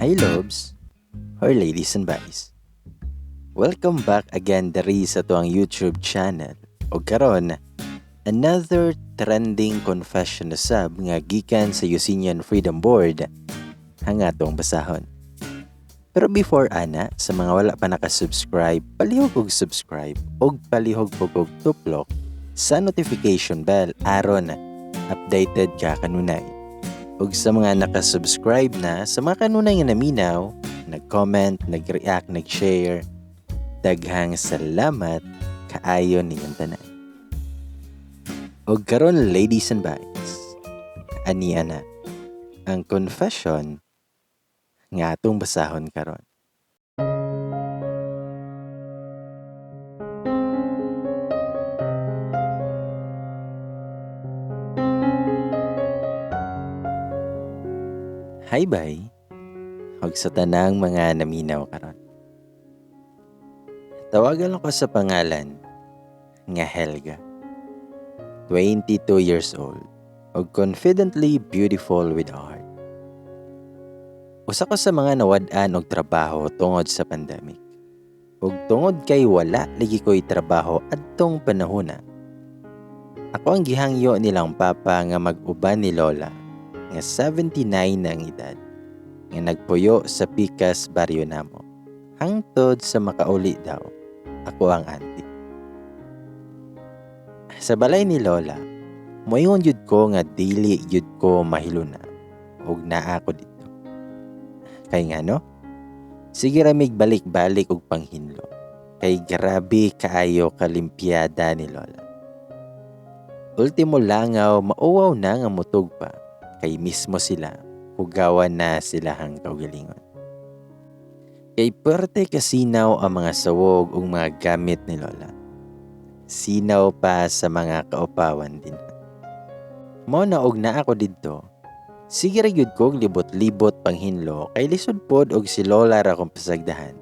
Hi Lobs, or ladies and boys. Welcome back again diri sa tuang YouTube channel. O karon, another trending confession na sab nga gikan sa Usinian Freedom Board ang atong basahon. Pero before ana, sa mga wala pa nakasubscribe, palihog og subscribe og palihog og tuplok sa notification bell aron updated ka kanunay. Ug sa mga nakasubscribe na, sa mga kanunay nga naminaw, nag-comment, nag-react, nag-share, daghang salamat kaayo ninyong tanan. Ug karon ladies and boys, aniya na ang confession nga atong basahon karon. Hi bye, ug sa tanang mga naminaw karon. Tawagan ako sa pangalan nga Helga. 22 years old, ug confidently beautiful with a heart. Usa ko sa mga nawad-an og trabaho tungod sa pandemic. Ug tungod kay wala lagi ko'y trabaho adtong panahona. Ako ang gihangyo nilang papa nga mag-uban ni Lola nga 79 na ang edad nga nagpuyo sa Pikas baryo namo. Hangtod sa makauli daw, ako ang auntie. Sa balay ni Lola, moingon yun ko nga dili yun ko mahiluna ug naa ko dito. Kay nga no, sige ramig balik-balik og panghinlo. Kay grabe kaayo kalimpyada ni Lola. Ultimo langaw, mauwaw na nga mutog pa. Kay mismo sila, hugawan na sila hang kaugalingon. Kay perte kasinaw ang mga sawog ug mga gamit ni Lola. Sinaw pa sa mga kaupawan din. Mao na og naa ako didto. Sige ra gyud ko libot-libot panghinlo kay lisod pod og si Lola ra kong pasagdahan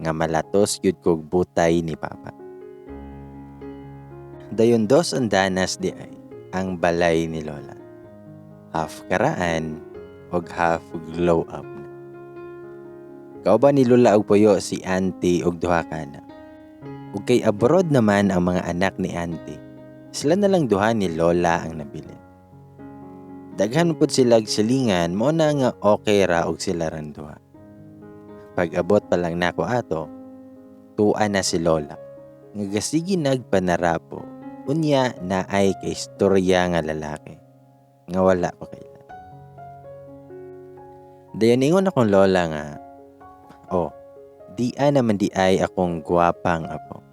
nga malatos gyud kog butay ni Papa. Dayon dos andanas di ay ang balay ni Lola. Half karaan og half glow up na. Kauban ni Lola og puyo si auntie og duha ka anak. Ug kay abroad naman ang mga anak ni auntie, sila na lang duha ni Lola ang nabilin. Daghan pud sila silingan, mo na nga okay ra og sila ran duha. Pag abot pa lang nako ato, tuwa na si Lola. Nga gasigi nagpanarapo, unya na ay kay istorya nga lalaki. Nga wala pa kailan. Dayon ingon akong Lola nga, di naman di ay akong guwapang apo.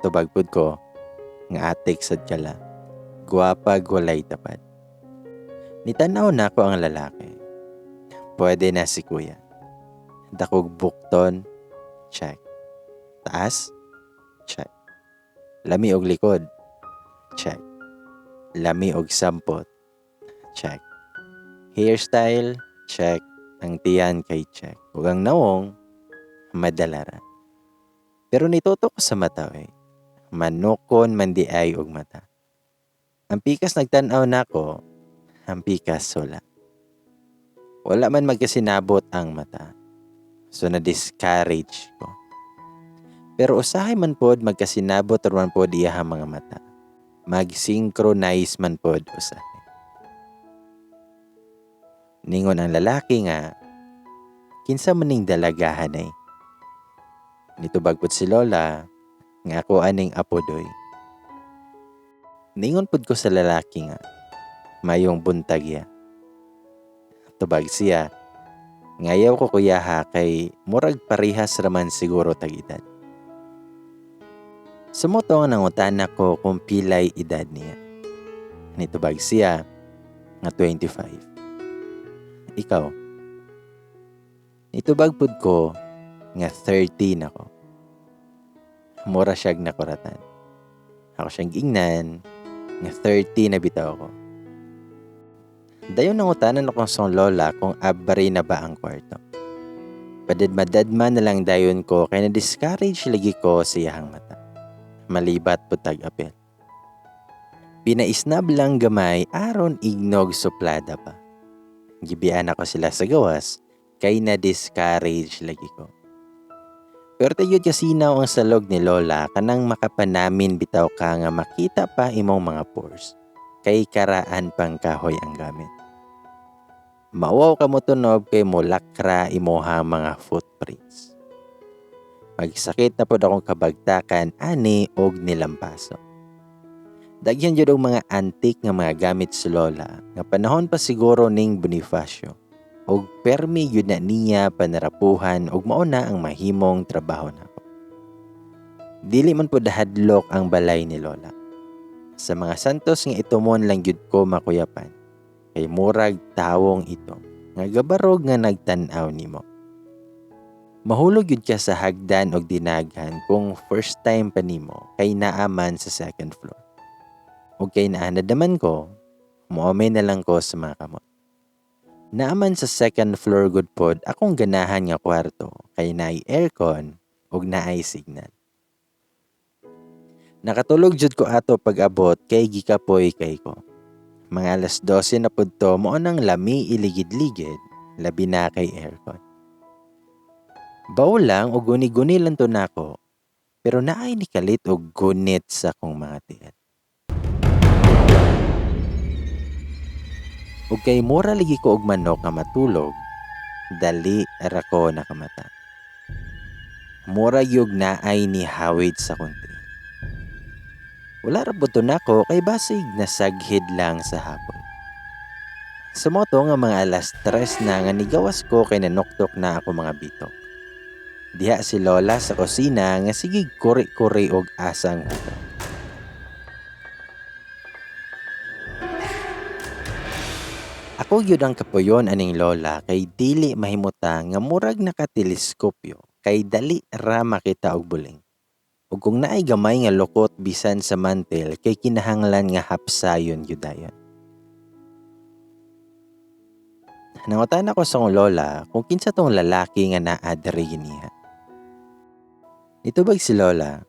Tubagpod ko, nga atik sad kala, guwapag walay tapad. Nitanaw na ako ang lalaki. Pwede na si kuya. Dakog bukton, check. Taas, check. Lami og likod, check. Lami og sampot, check. Hairstyle, check. Ang tiyan kay check. Ug ang nawong, madalara. Pero nitutok ko sa mata manukon man di ay og mata. Ang pikas nagtanaw nako, ang pikas wala. Wala man magkasinabot ang mata. So na-discourage ko. Pero usahay man pod magkasinabot or man pod iya mga mata. Mag-synchronize man pod usahay. Ningon ang lalaki nga, kinsa maning dalagahan ay. Nitubag pod si Lola, nga ako aning apodoy. Ningon pod ko sa lalaki nga, mayong buntag ya. Tubag siya, ngayaw ko kuya ha kay murag parihas raman siguro tag-edad. Sumuto nga nangutan ko kung pilay edad niya. Nitubag siya, nga 25. Ikaw? Nitubag pod ko, nga 13 ako. Mura siyag nakuratan. Ako siyang gingnan, nga 30 na bitaw ko. Dayon nangutanan akong song Lola kung abari na ba ang kwarto. Padadmadadma na lang dayon ko kaya na-discourage lagi ko siyahang mata. Malibat po tag-apel. Pinaisnab lang gamay aron ignog suplada pa. Gibian ako sila sa gawas kay na-discourage lagi ko. Pero tayo kasinaw ang salog ni Lola kanang makapanamin bitaw ka nga makita pa imong mga pores. Kay karaan pang kahoy ang gamit. Mauwaw ka mo tunob kay mo lakra imuhang mga footprints. Magsakit na pod akong kabagtakan ani og nilampaso. Daghan jud og mga antik nga mga gamit si Lola nga panahon pa siguro ning Bonifacio. Og permi yun na niya panarapuhan og mauna ang mahimong trabaho nako. Dili man po dahadlok ang balay ni Lola. Sa mga santos nga itumon lang yun ko makuyapan, kay murag tawong ito, nga gabarog nga nagtanaw nimo. Mahulog yun ka sa hagdan og dinaghan kung first time pa nimo kay naaman sa second floor. Og kay naanadaman ko, muamay na lang ko sa mga kamot. Naaman sa second floor good pod akong ganahan nga kwarto kay naay aircon ug naay signal. Nakatulog jud ko ato pag-abot kay gikapoy kay ko. Mga alas 12 na pod to mao nang lami iligid-ligid labi na kay aircon. Bawo lang og guni-guni lang to nako pero naay ni kalit og gunit sa kong mga tiyan. Ug kay mura lagi ko og manok nga matulog, dali ra ko nakamata. Mura yug naay ni hawid sa kunti. Wala ra buto nako kay basig nasaghid lang sa hapon. Sa moto nga mga alas 3 na nga nigawas ko kay nanuktok na ako mga bitok. Diha si Lola sa kusina nga sigig kuri-kuri og asang hukay. Ako gyud ang kapuyon aning Lola kay dili mahimuta nga murag nakateleskopyo kay dali ra makita og buling. Ug kung naay gamay nga lukot bisan sa mantel kay kinahanglan nga hapsayon gyud dayon. Nangutan ako sa kong Lola kung kinsa tong lalaki nga naa diri niya. Nitubag si Lola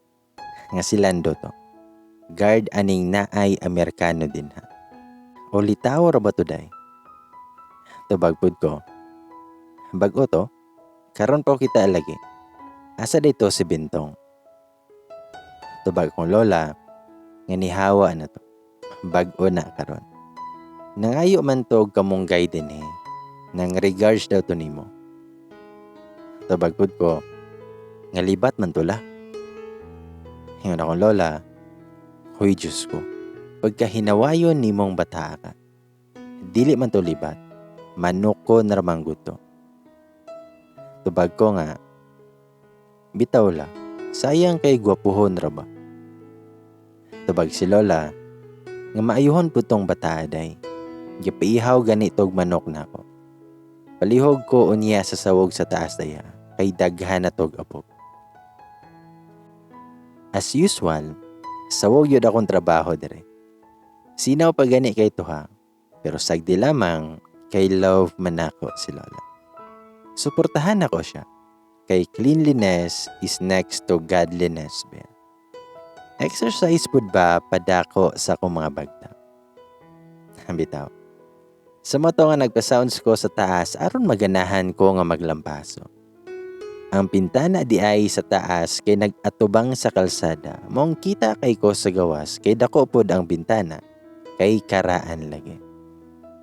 nga si Lando to. Guard aning naay Amerikano din ha. O litaw ra ba to day? Tubagpod ko. Bago to, karon pa kita lagi. Asa dito si Bintong? Tubag kong Lola, nga nihawa na to. Bago na karon. Nangayo man to kamunggay din nang regards daw to nimo. Tubagpod ko, nga libat man to la. Hingon akong Lola, huy Diyos ko, pagka hinawayon nimong bata ka, dili man to libat. Manok ko naramanggut to. Tubag ko nga, bitaw la, sayang kay gwapuhon ra ba? Tubag si Lola, nga maayuhon po tong bataaday. Gipaihaw ganitog manok na ko. Palihog ko unya sa sawog sa taas daya, kay daghan na tog apog. As usual, sawog yun akong trabaho dire. Sinaw pa gani kay tuha, pero sagdi lamang, kay love man ako si Lola. Suportahan ako siya. Kay cleanliness is next to godliness. Exercise pud ba padako sa akong mga bagta? Bitaw. Sa moto nga nagpa-sounds ko sa taas aron maganahan ko nga maglampaso. Ang pintana di ay sa taas kay nag-atubang sa kalsada. Mong kita kay ko sa gawas kay dako pud ang bintana kay karaan lagi.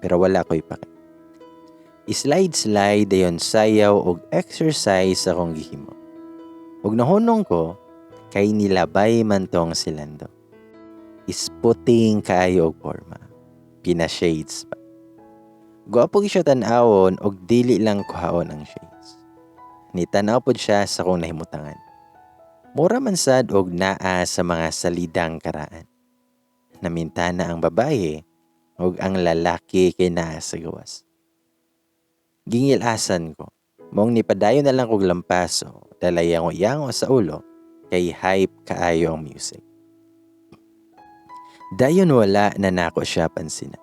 Pero wala ko'y pake. Slide dayon sayaw og exercise akong gihimo. Ug nahunong ko kay nilabay man tong si Lando. Isputing kaayo og forma. Pina-shades pa. Gwapo siya tan-awon og dili lang kuhaon ang shades. Nitanaw pod siya sa kong nahimutangan. Mura man sad og naa sa mga salidang karaan. Namintana ang babae og ang lalaki kay naa sa gawas. Gingilasan ko. Mong nipadayon na lang kog lampaso, dalayango-yango sa ulo, kay hype kaayo ang music. Dayon wala na nako siya pansina.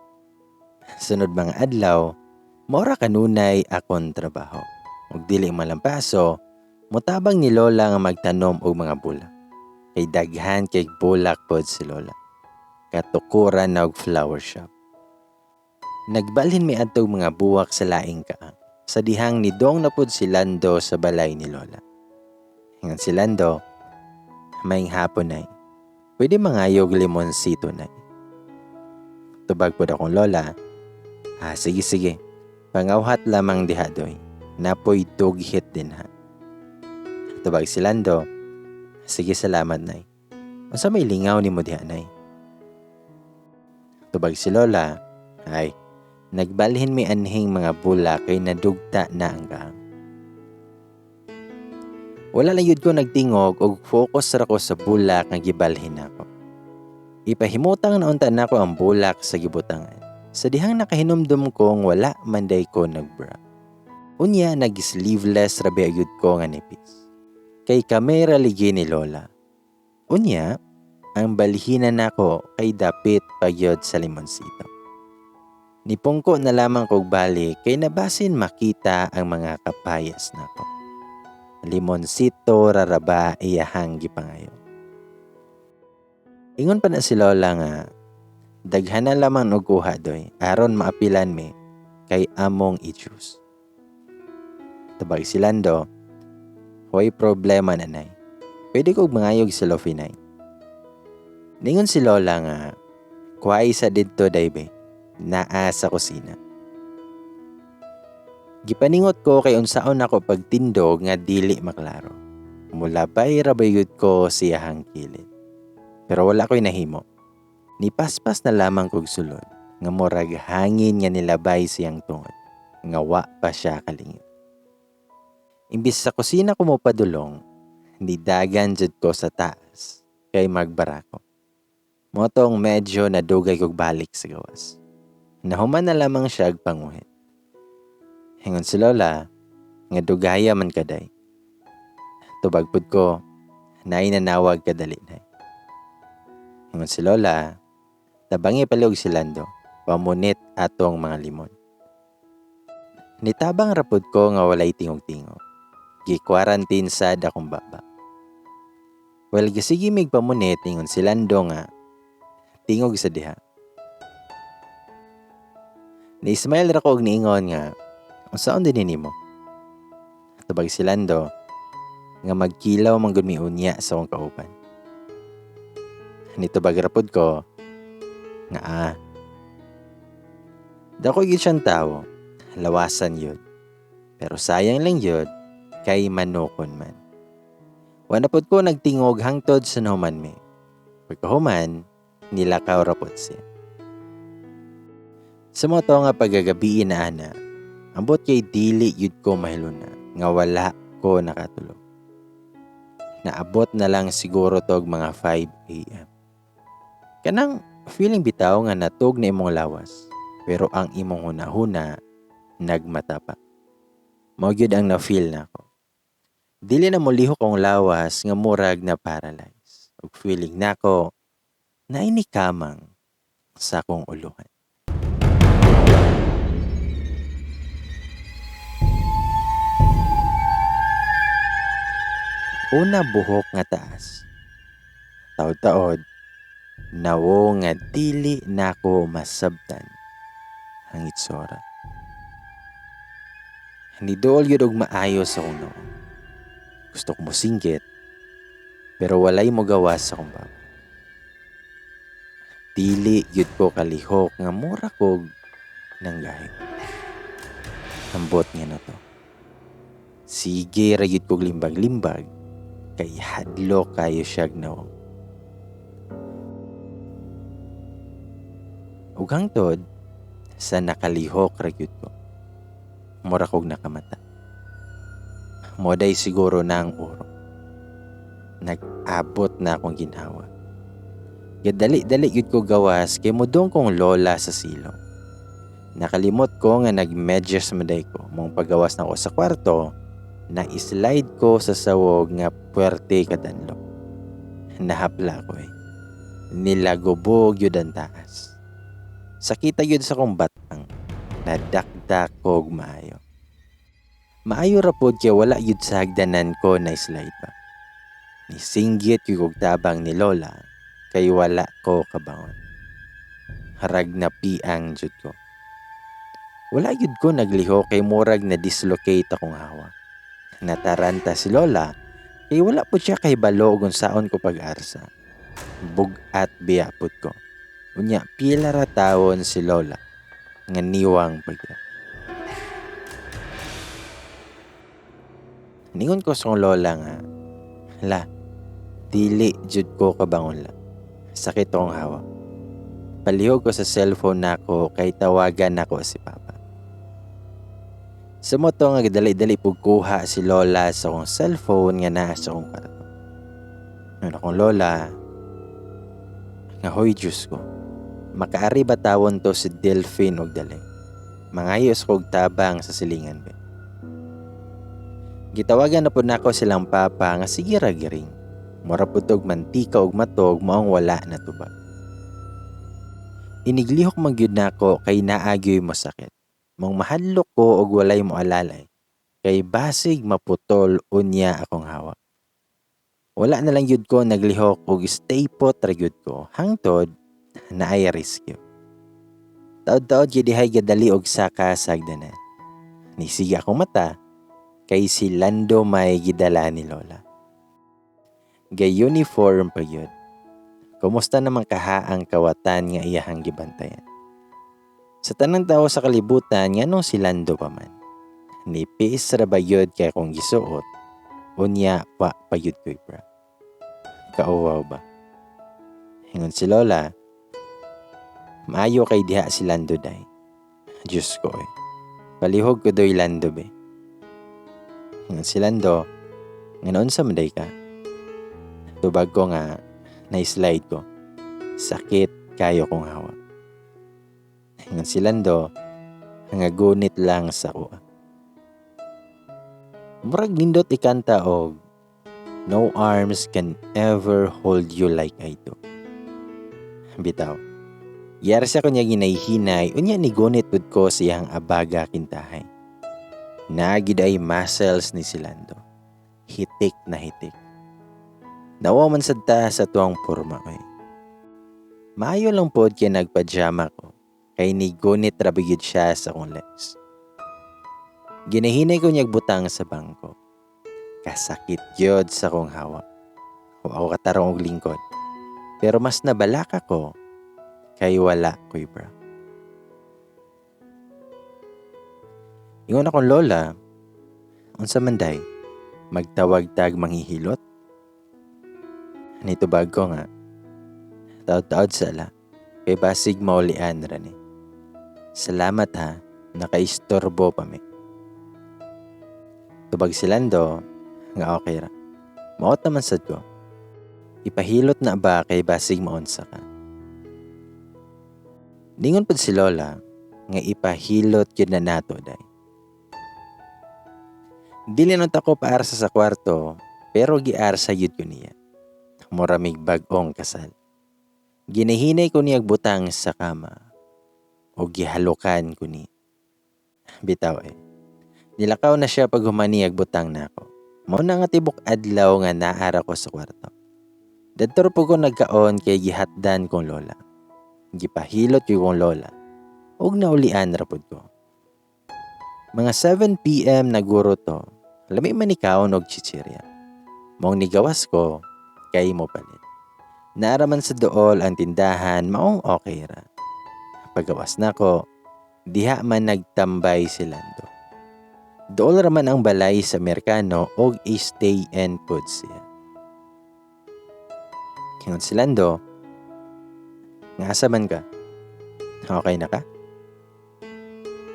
Sunod mga adlaw, maura kanunay akong trabaho. Ug dili malampaso, mutabang ni Lola nga magtanom og mga bulak. Kay daghan kay bulak pod si Lola. Katukuran na og flower shop. Nagbalhin mi adtong mga buwak sa laing kaang. Sa dihang ni Dong napud si Lando sa balay ni Lola. Hingan si Lando, may hapon nay. Pwede mangayog limonsito nay. Tubag po akong Lola. Sige. Pangawhat lamang diha doy. Napoy tughit din ha. Tubag si Lando. Sige, salamat nay. Unsa may lingaw ni mo diha nay? Tubag si Lola. Ay, nagbalhin mi anhing mga bula kay nadugta na ang gaang. Wala lang yun ko nagtingog o focus ra ko sa bulak nga gibalhin ako. Ipahimutang naunta na ko ang bulak sa gibutangan. Sa dihang nakahinumdum kong wala manday ko nagbra. Unya nag-sleeveless rabi ayud ko nga nipis. Kay kamera ligi ni Lola. Unya, ang balhinan nako kay dapit pagyod sa limonsito. Nipungko na lamang kog balik kay nabasin makita ang mga kapayas nako. Limonsito raraba iyahang gipangayo. Ingon pa na si Lola nga, daghan na lamang og kuha doy, aron maapilan mi kay among i-juice. Tabag si Lando, hoy problema nanay. Pwede kog mangayog sa lofinay. Ningon si Lola nga, kuhay sa didto daybe, naa sa kusina. Gipaningot ko kay unsaon ako pagtindog nga dili maklaro. Mulabay rabayud ko siyahang kilid. Pero wala ko'y nahimo. Nipaspas na lamang kog sulod nga murag hangin nga nilabay siyang tungod. Nga wa pa siya kalingit. Imbis sa kusina ko mo padulong, nidagan jud ko sa taas kay magbarako. Motong medyo nadugay kog balik sa gawas. Nahuman na lamang siya agpanguhit. Hingon si Lola, nga dugaya man kaday. Tubagpod ko, nainanawag kadali na. Hingon si Lola, tabangi palog si Lando, pamunit atong mga limon. Nitabang rapod ko nga walay tingog-tingog. Gi-quarantine sad akong baba. Well, gisigimig pamunit, hingon si Lando nga, tingog sa diha. Ni-smile ra ko og niingon nga, saan din mo? Tabag si Lando, nga magkilaw manggod mi unya sa akong kauban. Nitubag rapod ko, nga Dako gyud siyang tao, lawasan yun. Pero sayang lang yun, kay manukon man. Wala pod ko nagtingog hangtod sa nahuman mi. Pagkahuman, nilakaw rapod siya. Sa mo to nga pagagabiin na ana, ambot kay dili yud ko mahiluna nga wala ko nakatulog. Naabot na lang siguro tog mga 5 a.m. Kanang feeling bitaw nga natug na imong lawas, pero ang imong hunahuna nagmata pa. Mao gyud ang na-feel nako. Dili na molihok ang lawas nga murag na paralyze. Ug feeling nako na inikamang sa akong uluhan. Una buhok nga taas. Taod-taod, nawo nga dili nako masabtan ang itsura. Nidool yun og maayo sa akong noo. Gusto ko mosinggit, pero walay mo gawas sa akong baba. Dili yun ko kalihok nga mura kog nanggahit. Ambot nga na to. Sige ra yun kog limbag-limbag, kay hadlo kayo siyag no. Ug hangtod sa nakalihok ra gyud ko. Mura kog nakamata. Moday siguro na ang uro. Nag-abot na akong ginhawa. Gadali-dali gyud ko gawas kay mudong kong lola sa silong. Nakalimot ko nga nagmedyas maday ko mong paggawas na ko sa kwarto. Na-slide ko sa sawog nga puwerte kadanlo. Nahapla ko Nilagubog yun ang taas. Sakita yun sa kong batang. Nadakdak kog maayo. Maayo rapod kaya wala yun sa hagdanan ko na slide pa. Nisinggit yung kog tabang ni Lola kay wala ko kabangon. Harag na piang jud ko. Wala yun ko nagliho kay murag na dislocate akong hawa. Nataranta si Lola kay wala po siya kay balo kung saon ko pag-arsa. Bugat biyapot ko. Unya pila ra taon si Lola nga niwang pagya. Ningon ko sa kong Lola nga, hala, dili jud ko kabangon la. Sakit akong hawa. Palihog ko sa cellphone nako kay tawagan nako si Papa. Sa moto nga dali-dali pugkuha si Lola sa akong cellphone nga naa sa akong kwarto. Nun akong Lola, nga hoy Diyos ko, makaari ba tawon to si Delphine og dali? Mangayos ko og tabang sa silingan be. Gitawagan na po nako silang papa nga sige ra giring. Mura putog mantika og matog maong wala na tubag. Iniglihok man gyud nako kay naagyoy mo sakit. Mong mahadlok ko og walay mo alalay. Kay basig maputol unya akong hawak. Wala na lang yun ko naglihok og stay put ra gyud ko hangtod na ay rescue. Taod-taod gyud dihay gadali og saka sagdanan. Nisig akong mata kay si Lando may gidala ni Lola. Gay uniform pa yun. Kumusta naman kaha ang kawatan nga iyahang gibantayan? Sa tanang tao sa kalibutan nga nung si Lando pa man. Nipis ra ba yun kay kong gisuot? Unya pa payud ko bra. Kauwaw ba? Hingon si Lola, maayo kay diha si Lando day. Diyos ko eh. Palihog ko doy Lando be. Hingon si Lando, nga noon sa maday ka. Tubag ko nga, na-slide ko. Sakit kayo kong hawak. Hingon si Lando, nga gunit lang sa kuha. Murag nindot ikanta og, no arms can ever hold you like I do. Bitaw. Yara siya ko niya ginayhinay, unya ni gunit pud ko siyang abaga kintahay. Nagid ay muscles ni si Lando. Hitik na hitik. Nawa man sad ta sa tuwang porma ko. Maayo lang pod kay nagpajama ko. Kay ni gunit rabigid siya sa akong legs. Ginahinay ko niyag butang sa bangko. Kasakit yod sa akong hawak. O ako katarong og lingkod. Pero mas nabalaka ko kay wala ko bra. Ingon akong Lola, unsa man day, magtawag tag manghihilot? Nito bag ko nga, taod-taod sala, kay basig maulian ra ni. Salamat ha, nakaistorbo pa mi. Tubag si Lando, nga okay ra. Maot naman sad ko. Ipahilot na ba kay basig maunsa ka? Ningon pud si Lola, nga ipahilot yun na nato day. Dili nun ako paarsa sa kwarto, pero giarsa yun ko niya. Muramig bagong kasal. Ginahinay ko niyag butang sa kama, o gihalukan ko ni. Bitaw eh. Nilakaw na siya pag humaniyag butang na ako. Mao na nga tibok adlaw nga naara ko sa kwarto. Dadtor po ko nagkaon kay gihatdan kong Lola. Gipahilot yung kong Lola. Ug naulian rapod ko. Mga 7 PM na guro to. Lami man ikaw og chichirya. Mong nigawas ko, kay mo palit. Naaraman sa dool ang tindahan, maong okay ra. Pagawas na ko, diha man nagtambay si Lando. Dool raman ang balay sa Merkano og stay and put siya. Kingon si Lando, nga asa man ka? Okay na ka?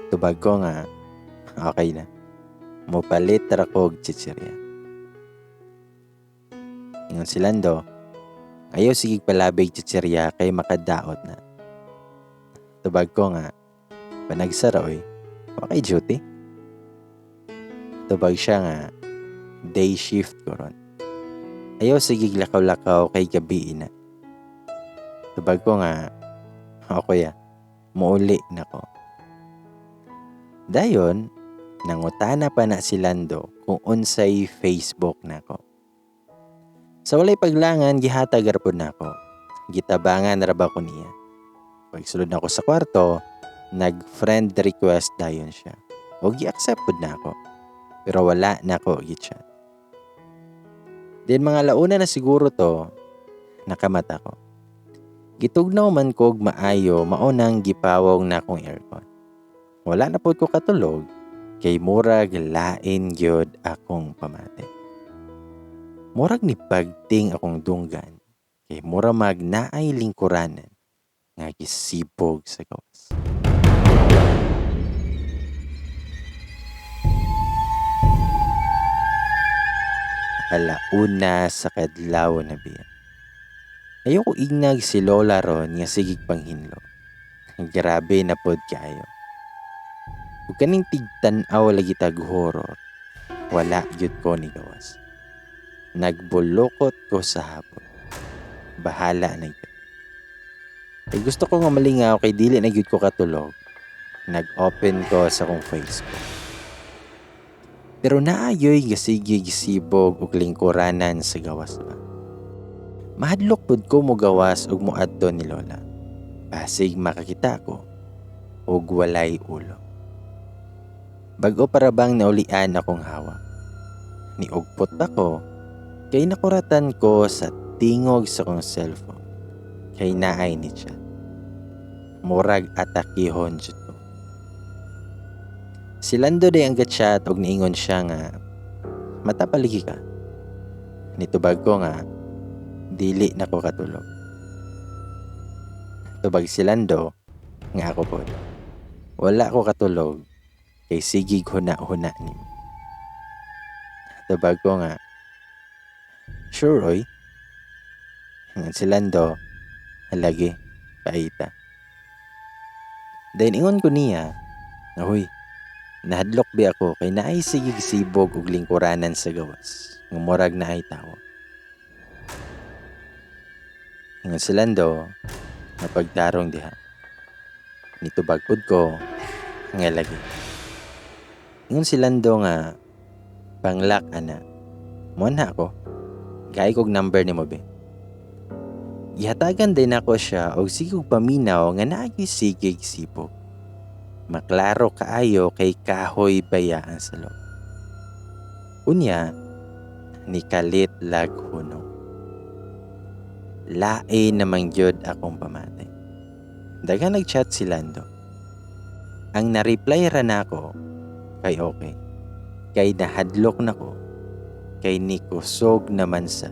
Tubag ko nga, okay na. Mupalit ra ko og chichirya. Ingon si Lando, ayaw sigig palabig chichirya kay makadaot na. Tubag ko nga, panagsara oy, okay duty? Tubag siya nga, day shift ko ron. Ayaw sigig lakaw-lakaw kay gabi na. Tubag ko nga, okay muuli na ko. Dayon, nangutana pa na si Lando kung unsay Facebook nako. Sa walay paglangan, gihatag rapod nako. Gitabangan ra ba ko niya. Pagsulod nako sa kwarto, Nag-friend request dayon siya. O gi-accept pod na ako. Pero wala na ako gi-chat. Then mga launa na siguro to, nakamata ko. Gitugnaw man kog maayo, maunang gipawong na akong aircon. Wala na pod ko katulog, kay murag lain gyud akong pamati. Murag ni pagting akong dunggan, kay mura magnaay lingkuranan nga gisibog sa gawas. Alauna sa kadlaw na biya. Ayoko ignag si Lola ron nga sigig panghinlo. Grabe na pod kayo. Ug kaning tigtan-aw lagi tag horror, wala gyud ko ni gawas. Nagbulokot ko sa hapon. Bahala na gyud. Ay gusto ko nga malingaw kay dili na gyud ko katulog. Nag-open ko sa akong Facebook. Pero naayoy gasigi gisibog ug lingkuranan sa gawas ba. Mahadlok pud ko mo gawas ug moadto ni Lola. Basig makakita ko ug walay ulo. Bago para bang naulian akong hawak. Niugpot ako kay nakuratan ko sa tingog sa kong cellphone. Kay naay ni chat. Murag atakihon jud ko. Si Lando day ang gatchat og niingon siya nga matapaligi ka. Nitubag ko nga dili na ko katulog. Tubag si Lando nga ako po. Wala ko katulog kay sigig huna-huna nimo. Tubag ko nga sure oy. Si Lando halagi paita. Then ingon ko niya nga huy, nahadlok bi ako kay naay sigig sibog ug lingkuranan sa gawas. Nga murag naay tawo. Ingon si Lando nga pagtarong diha. Nitubag pud ko nga lagi. Ingon si Lando nga panglak ana. Mo na ako. Gay kog number nimo be. Gihatagan din ako siya og sigog paminaw nga naagi sigig sibog. Maklaro kaayo kay kahoy bayaan sa loob. Unya, ni kalit lag hunong. Lain namang gyud akong pamati. Daghang nag-chat si Lando. Ang na-reply ra nako kay okay. Kay nahadlok nako. Kay nikusog naman sa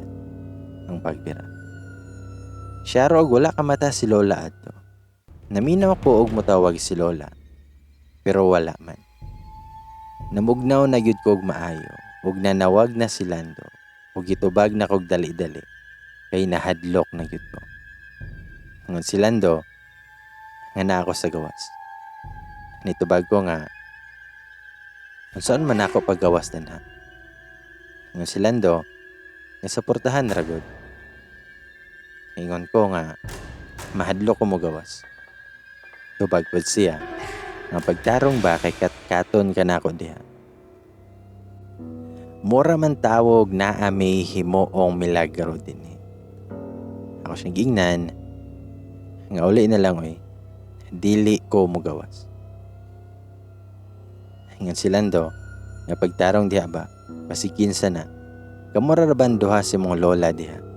ang pagbira. Siya ro wala ka mata si Lola adto. Naminaw ko og motawag si Lola. Pero wala man. Namugnaw na gyud ko og maayo ug nanawag na si Lando ug gitubag na kog dali-dali kay nahadlok na gyud ko. Ngon si Lando nga na ako sa gawas. Nitubag ko nga saan man ako paggawas danha. Ngon si Lando nga suportahan ra gyud. Ingon ko nga mahadlok ko mo gawas. Tubag pud siya nga pagtarong ba kay katkaton ka na ako diha. Mura man tawog naa may himuong milagro din eh. Ako siyang gingnan nga uli na lang oy. Dili ko mo gawas. Ingon si Lando nga pagtarong diha ba pasikinsa na. Kamura ra ban duha si mong lola diha.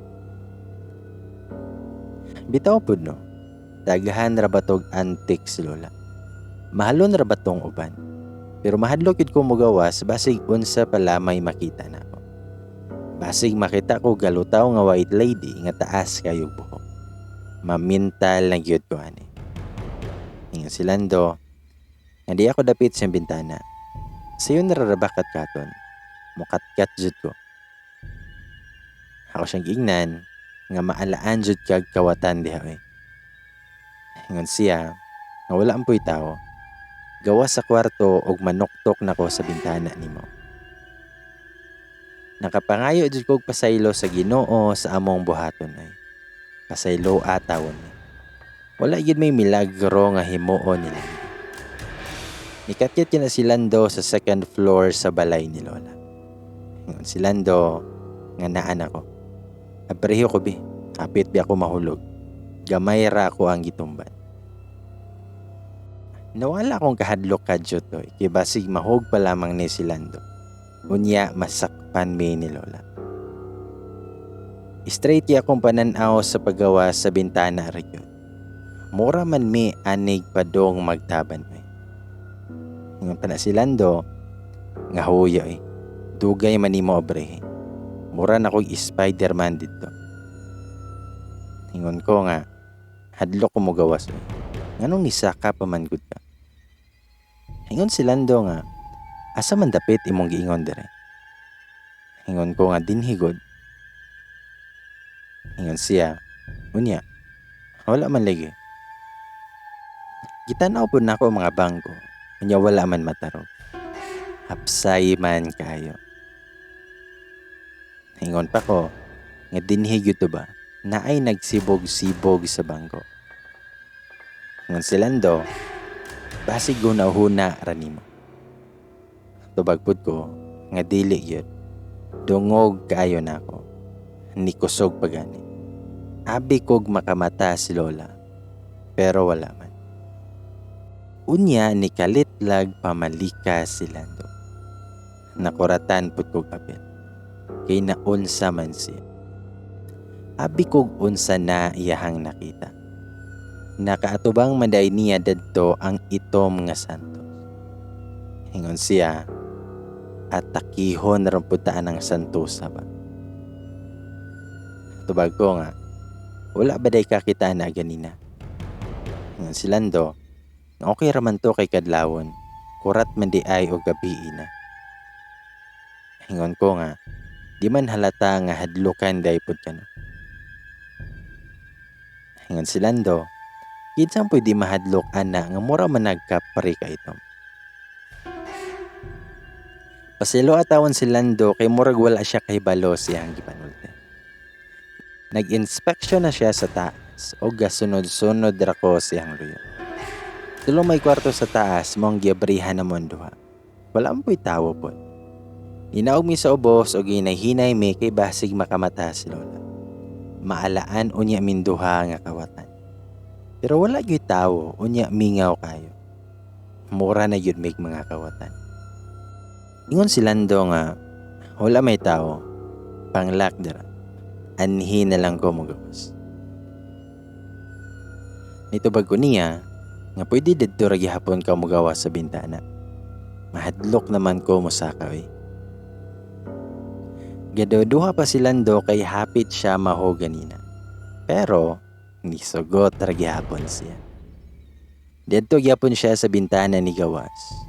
Bitaw pud no. Daghan ra batog antik si Lola. Mahalon ra batong uban. Pero mahadlok gid ko mogawas basig unsa pala may makita nako. Basig makita ko galutaw nga white lady nga taas kayo buhok. Mamintal na gyud ko ani. Ingon si Lando, hindi ako dapit sa bintana. Sayo nararabakat katon. Mukatkat jud ko. Ako siyang gingnan nga maalaan jud kag kawatan diha oy. Ingon siya nga wala ampoy tao. Gawas sa kwarto og manuktok nako sa bintana nimo. Nakapangayo jud kog pasaylo sa Ginoo sa among buhaton ay. Pasaylo atawon ni. Wala gid may milagro nga himuon nila. Nikakyat na si Lando sa second floor sa balay ni Lola. Ingon si Lando nga naan ako. Apreho ko bi, kapit bi ako mahulog. Gamay ra ako ang gitumban. Nawala akong kahadlok kadyo to, kay basig mahog pa lamang ni si Lando. Unya masakpan mi ni Lola. Straight akong pananaw sa paggawa sa bintana rayon. Mura man mi anig padong magtaban may. Nga pa na si Lando, nga huyo dugay man nimo obrehe. Mura na ko'y Spider-Man dito. Hingon ko nga, hadlok ko mo gawas nganong nisaka pa man gud ka. Hingon si Lando nga, asa man dapit imong giingon dire? Hingon ko nga dinhigod. Hingon siya, unya, wala man lagi. Gitanaw po na ako mga bangko, unya wala man matarog. Hapsay man kayo. Hingon pa ko, nga dinhigod to ba, na ay nagsibog-sibog sa bangko. Hingon si Lando, basig guna-huna ranimo. Tubagpod ko, nga dili yun. Dungog kaayo na ako. Nikusog pagani. Abi kog makamata si Lola. Pero wala man. Unya ni kalitlag pamalika si Lando. Nakuratan pud kog apil. Kay naunsa man siya. Abi kog unsa na iyahang nakita. Nakaatubang manday niya dadto ang itom nga santos. Hingon siya, at takihon na ramputaan ng santosa ba. Tubag ko nga, wala ba day kakita na ganina? Hingon si Lando, okay raman to kay kadlawon, kurat man di ay o gabi na. Hingon ko nga, di man halata nga hadlukan day pud ka no. Hingon si Lando, kinsang pwede mahadlok ana nga mura man nagkapari ka itom. Pasilo atawon si Lando kay murag wala siya kay balo siyang gipanulte. Nag-inspeksyon na siya sa taas o gasunod-sunod rako siyang luyo. Tulong may kwarto sa taas mong giabrihan na mong duha. Wala mo po'y tawo po. Inaog mi sa ubos o ginay-hinay mi kay basig makamata si Lola. Maalaan unya min duha nga kawatan. Pero wala gyud tawo unya mingaw kayo. Mura na gyud mig mga kawatan. Ingon si Lando nga, wala may tao, panglak dira, anhi na lang ko magawas. Nitubag ko niya, nga pwede dito ragi hapon ka magawas sa bintana. Mahadlok naman ko mo sa kawi. Gaduduha pa si Lando kay hapit siya maho ganina. Pero, nisugot ragi hapon siya. Dito gyapon siya sa bintana ni gawas.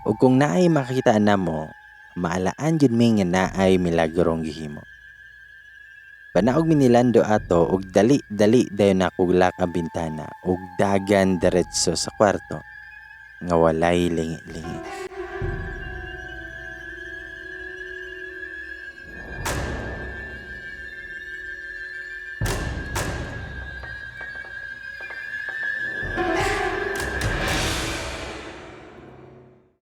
O kung naay makakitaan na mo, maalaan yun may nga naay milagrong gihimo. Panaog mi ni Lando ato og dali-dali dayon nakuglak ang bintana og dagan diretso sa kwarto nga walay lingi-lingi.